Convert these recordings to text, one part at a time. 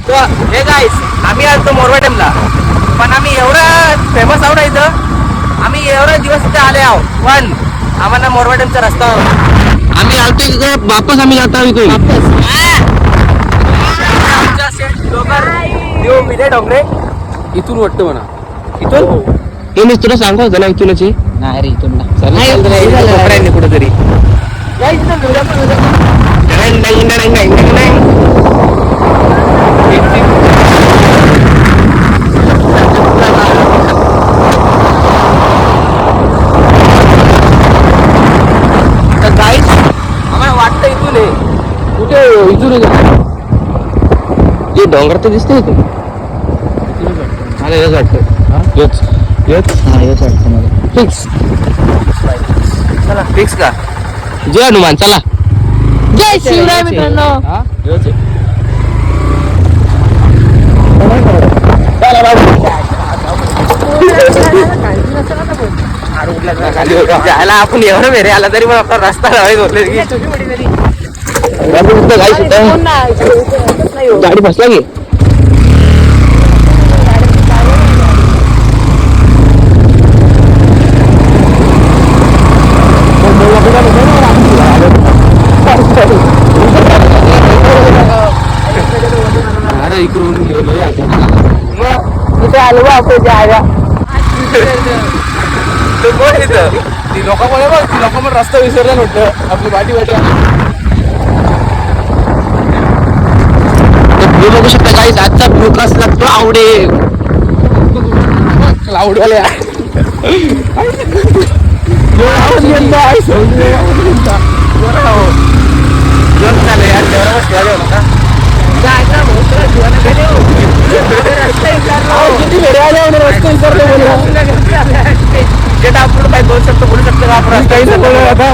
Hey guys आम्ही आलतो मोरवाटेमला, पण आम्ही एवढं फेमस आहोत ना इथं, आम्ही एवढे दिवस इथे आले आहोत पण आम्हाला मोरवाटेमचा रस्ता आम्ही आलतो इथं वापस आम्ही जातो इथून आमच्या सेट डोंगर देव विजय डोंगरे इथून वाटतं म्हणा इथून हे मी तुला सांगू होतं ना इथूनच नाही रे इथून नाही कुठेतरी आम्हाला वाटतं इथून आहे कुठे इथून हे डोंगर तर दिसतंय इथून मला हेच वाटतं हेच वाटतं मला फिक्स चला फिक्स का जय हनुमान चला जय शिवराय मित्रांनो जायला आपण एवढं वेरे आला तरी पण आपला रस्ता गाडी बसला गे अरे इकडून आलो आपण जायला कोण तिथं ती लोकांमुळे बघ ती लोक पण रस्ता विसरला नव्हतं आपली वाटी बघू शकता काही आजचा ब्रोडकास्ट लागतो आवडे क्लाउडवाले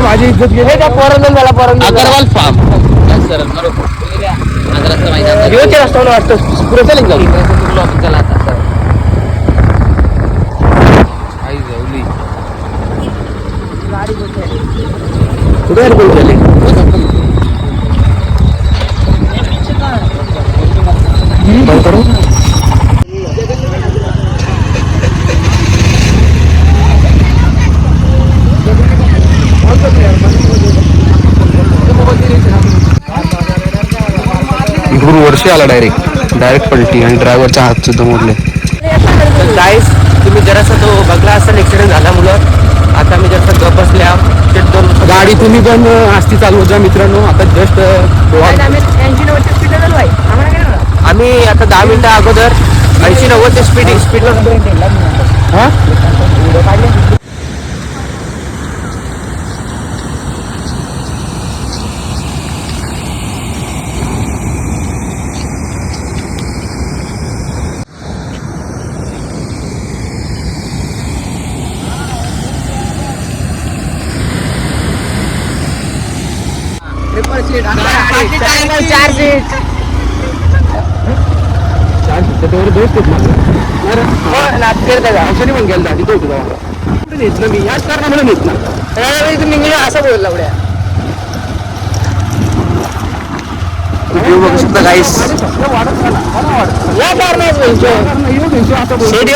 माझी इज्जत गेली का अगरवाल फार्म रस्त्यावर वाटतं पुढे चालेल जाऊ कुठे चालेल इकडून वर्षी आला डायरेक्ट पलटी आणि ड्रायव्हरचा हात सुद्धा मोडले गाईस तुम्ही जरासा तो बघला असेल ऍक्सिडेंट झाला मुलं आता मी जरासा गप बसल्या गाडी तुम्ही पण आस्ती चालवत जा मित्रांनो आता जस्ट आम्ही आता 10 मिनिटं अगोदर 80-90 स्पीडवर हा चार सीट दोस्त पण गेला आधी तो नेत ना मी याच कारणामुळे नेत ना तुम्ही असं बोलला एवढ्या बघू शकता गाईस या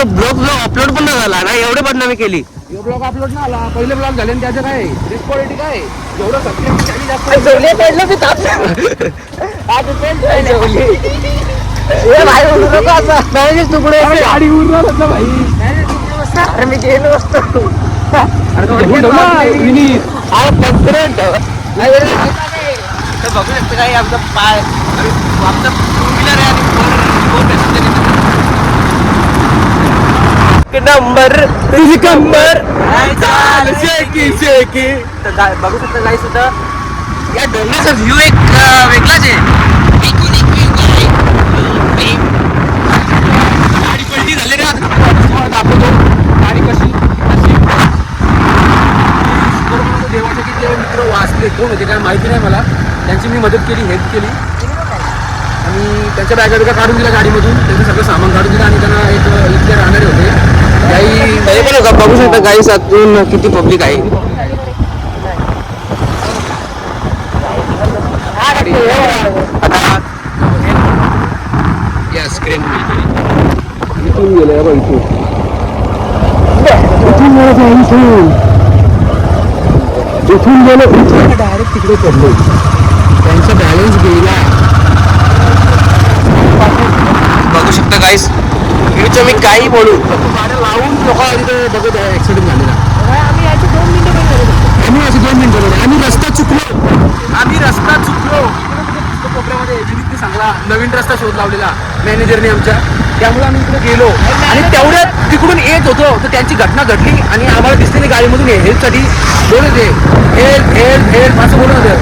ब्लॉग अपलोड पण नाही झाला ना एवढे बदनामी केली ब्लॉग अपलोड नाही आला पहिले ब्लॉग झाले त्याचं काय क्वालिटी काय एवढं गाडी उरणार भाई अरे मी गेलो असतो बघू शकतो काही आमचा पाय आमचा टू व्हीलर आहे नंबर बघू शकता काही सुद्धा या डोंगराचा व्ह्यू एक वेगळाच आहे गाडी पलटी झाली ना दाखवतो गाडी कशी देवाचे किती मित्र वाचले कोण होते काय माहिती नाही मला त्यांची मी मदत केली हेल्प केली आणि त्यांच्या बॅगा बिगा काढून दिल्या गाडीमधून त्यांचं सगळं सामान काढून दिलं आणि त्यांना एक इथले राहणारे होते काही पण बघू शकता काही सातून किती पब्लिक आहे आता इथून गेले बघ इथून गेलो इथून डायरेक्ट तिकडे पडलो त्यांचा बॅलन्स गेला बघू शकता गाईस मी काही बोलू गाड्या लावून लोक तिथे बघत आहे ऍक्सिडेंट झालेला आम्ही असे 2 मिनिटं आम्ही रस्ता चुकलो कोपऱ्यामध्ये विनीतने सांगला नवीन रस्ता शोध लावलेला मॅनेजरने आमच्या त्यामुळे आम्ही इकडे गेलो आणि तेवढ्यात तिकडून येत होतो तर त्यांची घटना घडली आणि आम्हाला दिसलेली गाडीमधून हेल्पसाठी बोलत होते हेल्प असं बोलत होते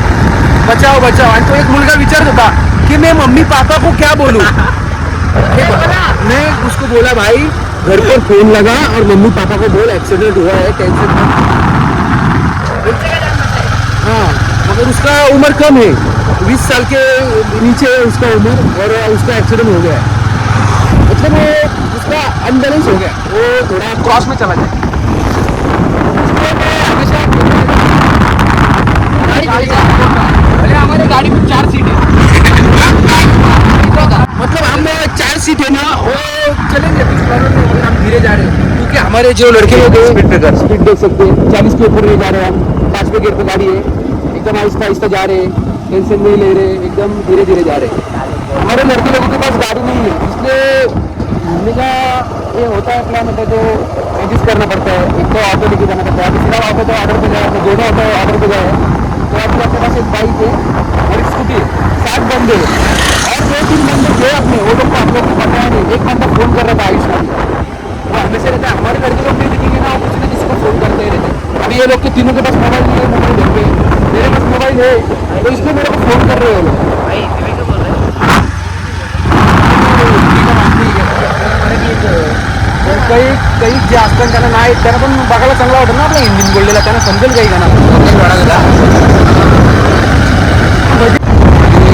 बचाव बचाव आणि तो एक मुलगा विचारत होता की मैं मम्मी पापा को क्या बोलूं मैं उसको बोला भाई घर पर फोन लगा और मम्मी पापा को बोल एक्सीडेंट हुआ है टेंशन हाँ मगर उसका उम्र कम है 20 साल के नीचे है उसका उम्र और उसका एक्सीडेंट हो गया है मतलब वो उसका अनबैलेंस हो गया वो थोड़ा क्रॉस में चला गया हमारे गाड़ी में 4 सीट है मतलब हम 4 सीट है ना वो चलेंगे हम धीरे जा रहे हैं क्योंकि हमारे जो लड़के लोग हैं स्पीड देख सकते हैं 40 के ऊपर नहीं जा रहे हैं हम 5वें गियर पे गाड़ी है एकदम आहिस्ता आहिस्ता जा रहे हैं टेंशन नहीं ले रहे एकदम धीरे धीरे जा रहे हैं हमारे लड़के लोगों के पास गाड़ी नहीं है इसलिए घूमने का ये होता है क्या मतलब जो एडजस्ट करना पड़ता है एक तो ऑटो लेके जाना पड़ता है अभी सिर्फ ऑटो तो ऑर्डर पे जाए तो दोनों ऑटो ऑर्डर पे जाए तो अभी अपने पास एक बाइक है और एक स्कूटी है 7 बंदे और 2-3 बंदे थे अपने वो लोग को हम लोग को पता नहीं एक बंदा फोन कर रहा था आयुष्मान वो हमेशा रहता है हमारे लड़के लोग नहीं दिखेंगे ना वो किसी न किसी को फोन करते ही रहते अभी ये लोग के तीनों के पास मोबाइल नहीं है मोबाइल देंगे मेरे पास मोबाइल है तो इसलिए मेरे को फोन कर रहे हो लोग काही काही जे असतात त्यांना नाही त्यांना पण बघायला चांगला वाटतं ना आपला इंजिन बोललेला त्यांना समजेल काही गाणं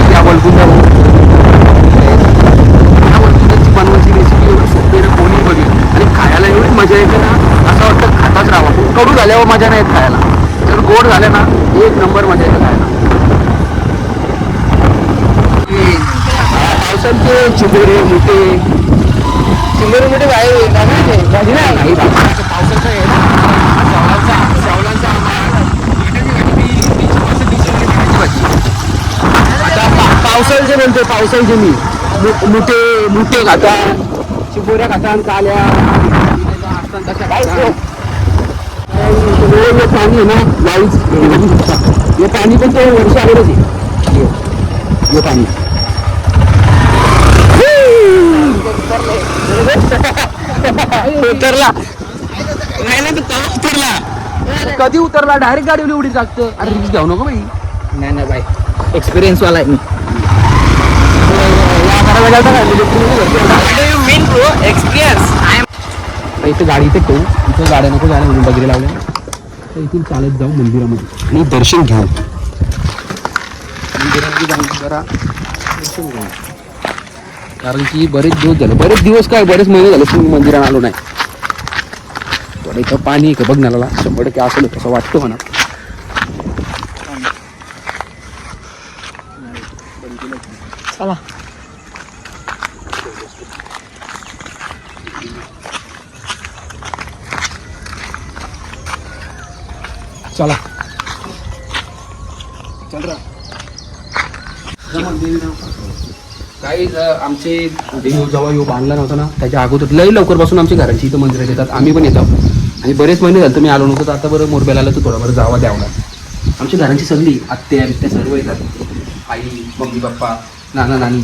त्या वलकुंदा वलकुंदाची बनवायची रेसिपी एवढी सोपी ना कोणी बघेल आणि खायला एवढी मजा येते ना असं वाटतं खाताच राहावं कडू झाल्यावर मजा नाही येत खायला जर गोड झाल्या ना 1 नंबर मजा येते खायला पावसांचे चिंबोरे मोठे मोठे बाहेर गाडी नाही पावसाचं आहे पावसाळ्याचे म्हणते पावसाळ्याचे मी मुठे खातात चिंबोऱ्या खातात काल्या पाणी आहे ना वाईच हे पाणी पण तो वर्षावरच आहे हे पाणी उतरला नाही ना तो उतरला कधी उतरला डायरेक्ट गाडीवर उडी टाकतं अरे रिक्स घेऊ नको बाई नाही बाई एक्सपिरियन्स वाला आहे मी एक्सपिरियन्स इथे गाडी इथे ठेवू इथे गाड्या नको जायला म्हणून वगैरे लावल्या तर इथून चालत जाऊ मंदिरामध्ये आणि दर्शन घेऊ मंदिरामध्ये जाऊन जरा दर्शन घेऊ कारण की बरेच दिवस काय बरेच महिने झाले तुम्ही मंदिरात आलो नाही थोडं इथं पाणी का बघण्याला 100% असेल कसं वाटतं म्हणा चला चला चल रहा काही आमचे देव जेव्हा यो बांधला नव्हता ना त्याच्या अगोदर लई लवकरपासून आमच्या घरांची इथं मंदिरात येतात आम्ही पण येतो आणि बरेच महिने झाले मी आलो नव्हतो तर आता बरं मोरब्याला आलं तर थोडंफार जावा द्यावं आमच्या घरांची सगळी आत्या बित्या सर्व येतात आई मम्मी पप्पा नाना नानी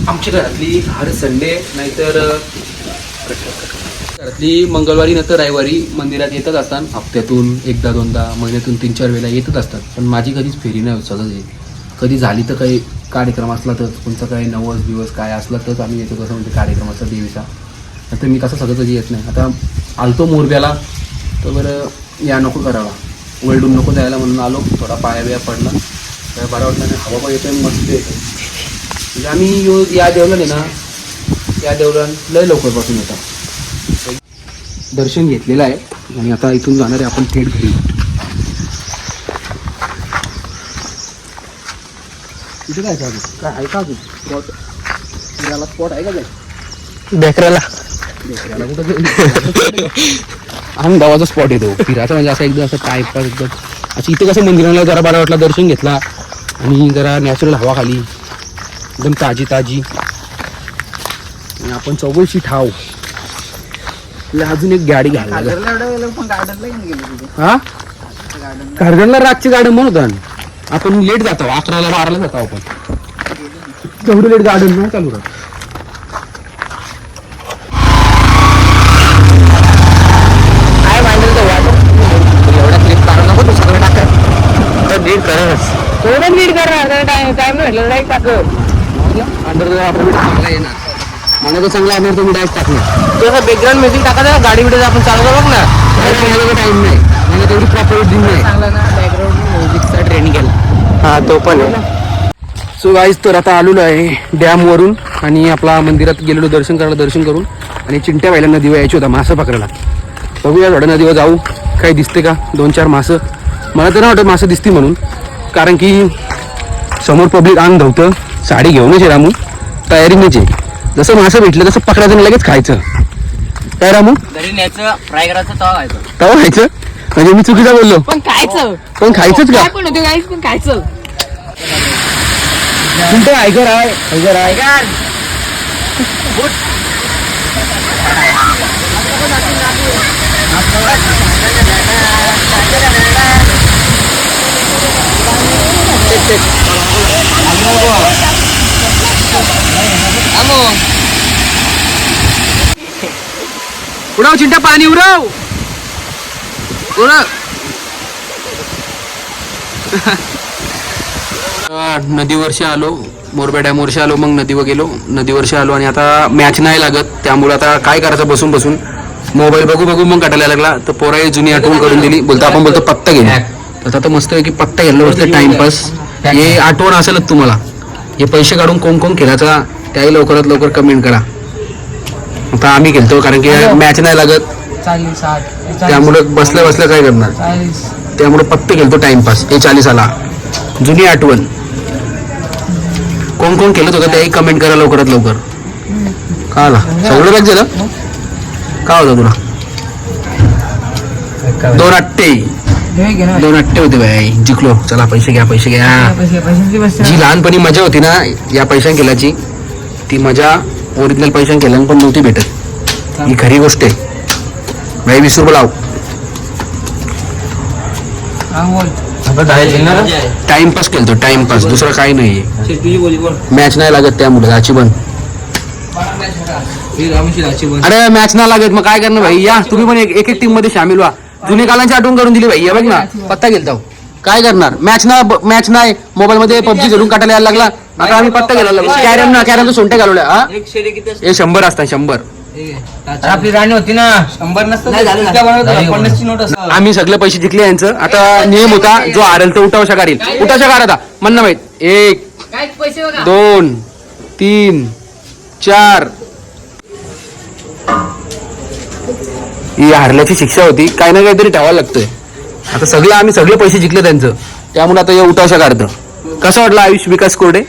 आमच्या घरातली हर संडे नाहीतर घरातली मंगळवारी नंतर रविवारी मंदिरात येतच असतात हप्त्यातून 1-2दा महिन्यातून 3-4 वेळा येतच असतात पण माझी कधीच फेरी नाही सहज आहे कधी झाली तर काही कार्यक्रम असला तर कोणता काही नवस दिवस काय असला तरच आम्ही येतो कसं म्हणजे कार्यक्रमाचा देवीचा आता मी कसं सगळं येत नाही. आता आलतो मोरब्याला तर बरं या नको करावा, वळडून नको जायला म्हणून आलो. थोडा पाया बिया पडला काय बरं वाटलं नाही. हवा पण येतोय मस्त येते. म्हणजे आम्ही या देवला नाही ना, या देवला लय लवकरपासून येतात. दर्शन घेतलेलं आहे आणि आता इथून जाणार आहे आपण थेट घरी. इथे काय का काय आहे का अजून स्पॉट? फिरायला स्पॉट आहे का काय? बेकऱ्याला कुठं अहमदाबादचा स्पॉट येतो फिरायचा. म्हणजे असं एकदम असं टाईपपास एकदम असं. इथे कसं मंदिराला जरा बरा वाटला, दर्शन घेतला आणि जरा नॅचरल हवा खाली एकदम ताजी ताजी. आणि आपण चौघशी ठाव अजून एक गाडी घ्यायला. हा कारगणला रातची गार्डन म्हणून होतं. आपण लेट जातो, 11ला 12ला जातो आपण. तेवढं लेट गार्डन नाही चालू राहत. काय मांडल एवढ्या क्लिप काढू नको, तू सगळं टाकत नीट करच. थोडं नीट कर, टाइम भेटलं डायरेक्ट टाक. अंडर आपला चांगला येणार मला तर चांगला येणार, तुम्ही डायरेक्ट टाकणार. तसं बॅकग्राऊंड म्युझिक टाकायचं गाडी बिडी आपण चालवतो बघ ना. मला टाइम नाही, मला तेवढी प्रॉपर दिन नाही. चांगला ना बॅकग्राऊंड म्युझिकचा ट्रेनिंग केला. हा तो पण आहे. सो गाईज तर आता आलेलो आहे डॅमवरून आणि आपला मंदिरात गेलेलो दर्शन करायला. दर्शन करून आणि चिंट्या व्हायला नदीवर यायची होता मासं पकडायला. बघूया थोड्या नदीवर जाऊ, काही दिसते का 2-4 मासं. मला तर नाही वाटत मासं दिसती म्हणून, कारण की समोर पब्लिक अंग धावतं. साडी घेऊनच आहे रामू, तयारीनेच आहे. जसं मासं भेटलं तसं पकडायचं आणि लगेच खायचं. काय रामू? फ्राय करायचं तवा खायचं म्हणजे मी चुकीचा बोललो. पण खायचं, पण खायचंच का? पण होते गाईस, पण खायचं. तुमचं ऐकर आहे, ऐकर आहे. उडव चिंटा, पाणी उडव. नदीवरशी आलो, मोरबा डॅमवरशी आलो, मग नदीवर गेलो. नदीवरशी आलो आणि आता मॅच नाही लागत, त्यामुळे आता काय करायचं, बसून बसून मोबाईल बघू बघू मग काटायला लागला. तर पोराही जुनी आठवण करून दिली. बोलतो आपण बोलतो पत्ता गेला. तर आता मस्त आहे की पत्ता गेला बसते टाइमपास. हे आठवण असेलच तुम्हाला. हे पैसे काढून कोण कोण खेळायचा त्याही लवकरात लवकर कमेंट करा. आता आम्ही खेळतो कारण की मॅच नाही लागत, त्यामुळे बसल्या बसल्या काय करणार, त्यामुळे पत्ते खेळतो टाइमपास. हे 40 आला जुनी आठवण. कोण कोण खेळत होतं त्याही कमेंट करा लवकरात लवकर. का आला सगळं बॅग झालं का होतं तुला? 2 अट्टे होते बाई. जिंकलो. चला पैसे घ्या, पैसे घ्या. जी लहानपणी मजा होती ना या पैशां केल्याची, ती मजा ओरिजिनल पैशां केल्यानं पण नव्हती भेटत. ही खरी गोष्ट आहे बाई. 20 रुपये लाव. टाइमपास केलतो, टाइमपास, दुसरं काही नाही. मॅच नाही लागत त्यामुळे आची बंद. अरे मॅच नाही लागत मग काय करणार भाई. या तुम्ही पण एक एक टीम मध्ये सामील व्हा. जुने कालांची आठवण करून दिली भाई. या बघ ना पत्ता गेलतो. काय करणार, मॅच नाही. मोबाईल मध्ये PUBG झेडून काटायला यायला लागला. आता आम्ही पत्ता गेला. कॅरम सोंट्या घालवल्या. हे 100 असतात, 100. आपली राणी होती ना 100 नसतं. आम्ही सगळे पैसे जिंकले यांचं. आता नियम होता जो हारेल तो उठावशा काढील. उठावशा काढा म्हणणं माहित. 1 2 3 4. ही हारल्याची शिक्षा होती. काही ना काहीतरी ठेवायला लागतोय. आता आम्ही सगळे पैसे जिंकले त्यांचं, त्यामुळे आता हे उठावशा काढतं. कसं वाटलं आयुष विकास कोरडे?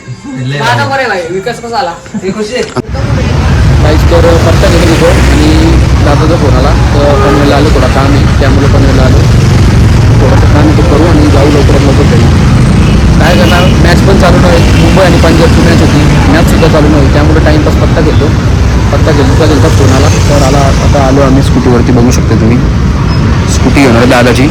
विकास कसा आला? काहीच तर पत्ता घेऊन येतो आणि दादाचा फोन आला तर पनवेलला आलो. थोडा काम आहे त्यामुळे पनवेलला आलो. थोडंसं काम ते करू आणि जाऊ लवकरात लवकर घरी. काय करणार, मॅच पण चालू नाही. मुंबई आणि पंजाबची मॅच होती, मॅचसुद्धा चालू नाही. त्यामुळे टाईमपास पत्ता घेतो फोन आला तर आता आलो आम्ही स्कूटीवरती. बघू शकता तुम्ही स्कूटी घेणार दादाची.